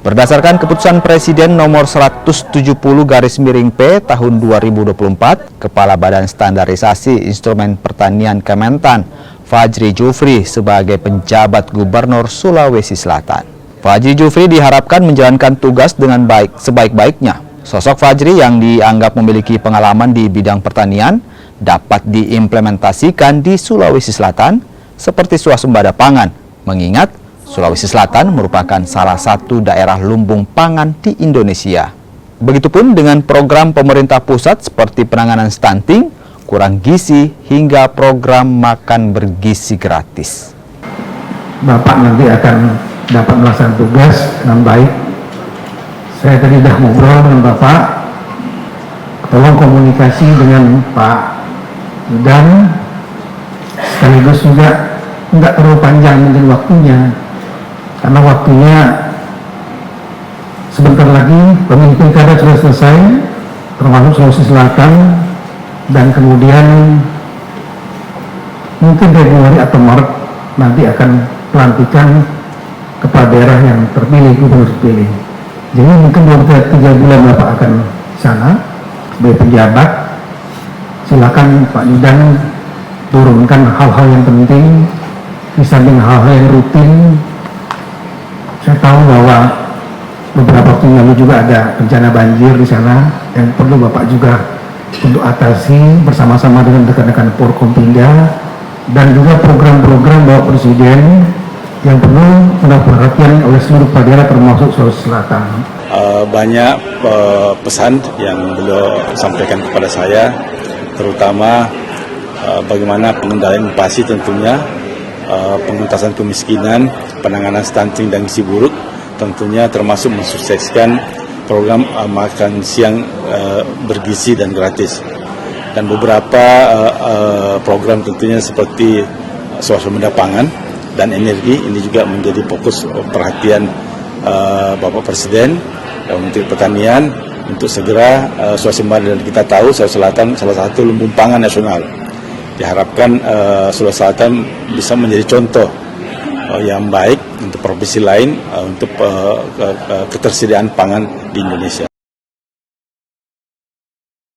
Berdasarkan keputusan Presiden nomor 170/P tahun 2024, Kepala Badan Standarisasi Instrumen Pertanian Kementan, Fajri Jufri sebagai penjabat Gubernur Sulawesi Selatan. Fajri Jufri diharapkan menjalankan tugas dengan baik sebaik-baiknya. Sosok Fajri yang dianggap memiliki pengalaman di bidang pertanian dapat diimplementasikan di Sulawesi Selatan seperti swasembada pangan, mengingat Sulawesi Selatan merupakan salah satu daerah lumbung pangan di Indonesia. Begitupun dengan program pemerintah pusat seperti penanganan stunting, kurang gizi, hingga program makan bergizi gratis. Bapak nanti akan dapat melaksanakan tugas dengan baik. Saya tadi sudah ngobrol dengan Bapak, tolong komunikasi dengan Pak dan sekaligus juga nggak terlalu panjang mungkin waktunya, karena waktunya sebentar lagi pemilu pilkada sudah selesai, termasuk Sulawesi Selatan, dan kemudian mungkin Februari atau Maret nanti akan pelantikan kepala daerah yang terpilih, gubernur terpilih. Jadi mungkin 2-3 bulan Bapak akan di sana sebagai penjabat. Silakan Pak Nidang turunkan hal-hal yang penting di samping hal-hal yang rutin. Saya tahu bahwa beberapa waktu yang lalu juga ada bencana banjir di sana yang perlu Bapak juga untuk atasi bersama-sama dengan rekan-rekan Forkompinda, dan juga program-program Bapak Presiden yang perlu mendapat perhatian oleh seluruh kepala daerah termasuk Sulawesi Selatan. Banyak pesan yang beliau sampaikan kepada saya, terutama bagaimana pengendalian inflasi tentunya, pengentasan kemiskinan, penanganan stunting dan gizi buruk, tentunya termasuk mensukseskan program makan siang bergizi dan gratis. Dan beberapa program tentunya seperti swasembada pangan dan energi, ini juga menjadi fokus perhatian Bapak Presiden dan Menteri Pertanian untuk segera swasembada. Dan kita tahu Sulawesi Selatan salah satu lumbung pangan nasional. Diharapkan Sulawesi Selatan bisa menjadi contoh yang baik untuk provinsi lain untuk ketersediaan pangan di Indonesia.